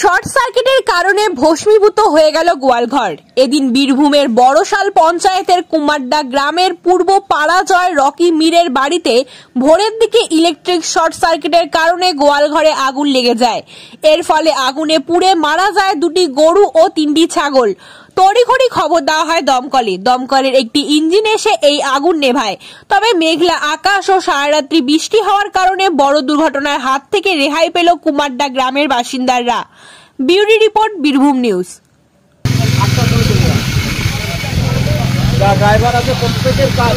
Short সার্কিটের কারণে ভস্মীভূত হয়ে গেল গোয়ালঘর। এদিন বীরভূমের বড়শাল পঞ্চায়েতের কুমারডা গ্রামের পূর্ব পাড়াজয় রকি মীরের বাড়িতে ভোরের দিকে ইলেকট্রিক শর্ট সার্কিটের কারণে গোয়ালঘরে আগুন লেগে যায়। এর ফলে আগুনে পুড়ে মারা যায় দুটি গরু ও 3টি ছাগল। তড়িঘড়ি খবর দেওয়া হয় দমকলের একটি ইঞ্জিন এসে এই আগুন নেভায়। তবে মেঘলা আকাশ ও সারারাত্রি বৃষ্টি হওয়ার কারণে বড় দুর্ঘটনার হাত থেকে রেহাই পেল কুমারডা গ্রামের বাসিন্দারা। Beauty report, Birbhum news. Driver আছে প্রত্যেকের কাজ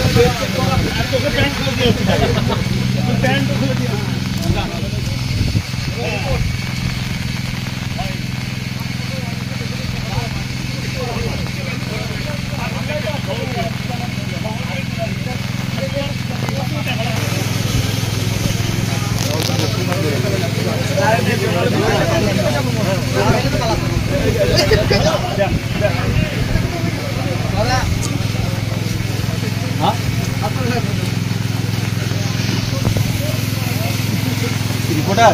রিপোর্টার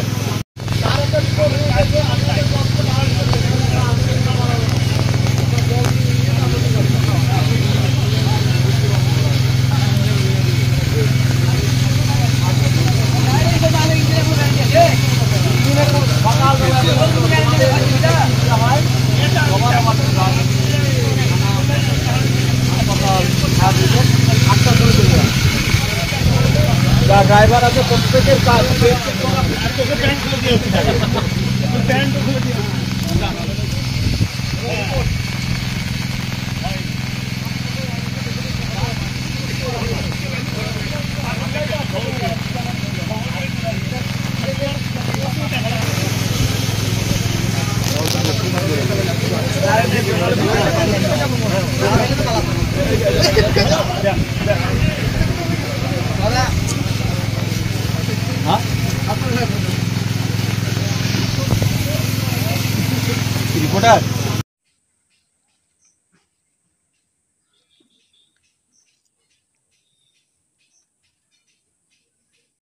ড্রাইভার আছে প্রত্যেকের কাজ রিপোর্টার